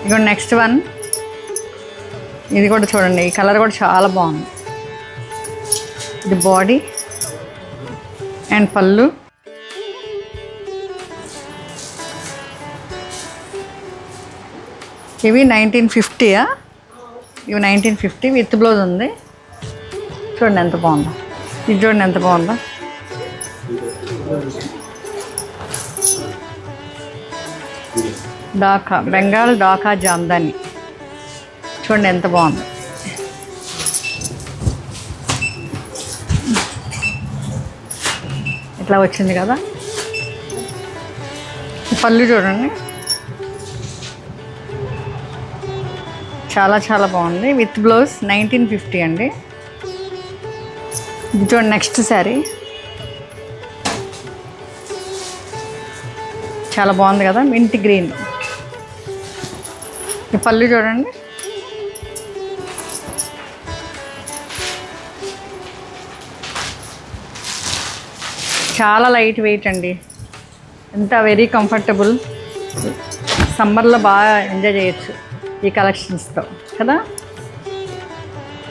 ఇక next one, ఇది కూడా చూడండి, ఈ కలర్ కూడా చాలా బాగుంది. ఇది బాడీ అండ్ పళ్ళు. ఇవి 1950. ఇవి 1950 విత్ బ్లౌజ్ ఉంది. చూడండి ఎంత బాగుందో. ఇది చూడండి ఎంత బాగుందో. డాకా, బెంగాల్ డాకా జామ్దాని. చూడండి ఎంత బాగుంది. ఇట్లా వచ్చింది కదా. పళ్ళు చూడండి, చాలా చాలా బాగుంది. విత్ బ్లౌజ్ 1950 అండి. ఇది చూడండి నెక్స్ట్ శారీ, చాలా బాగుంది కదా, మింట్ గ్రీన్. ఈ పళ్ళు చూడండి, చాలా లైట్ వెయిట్ అండి. ఎంత వెరీ కంఫర్టబుల్. సమ్మర్లో బాగా ఎంజాయ్ చేయొచ్చు ఈ కలెక్షన్స్తో కదా.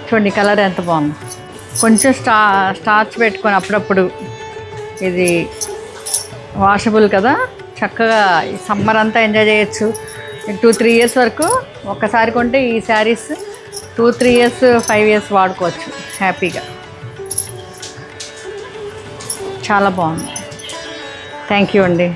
చూడండి కలర్ ఎంత బాగుంది. కొంచెం స్టార్చ్ పెట్టుకొని అప్పుడప్పుడు, ఇది వాషబుల్ కదా, చక్కగా ఈ సమ్మర్ అంతా ఎంజాయ్ చేయొచ్చు. 2-3 ఇయర్స్ వరకు ఒక్కసారి కొంటే ఈ శారీస్ 2-3 ఇయర్స్ 5 ఇయర్స్ వాడుకోవచ్చు హ్యాపీగా. చాలా బాగుంది. థ్యాంక్ యూ అండి.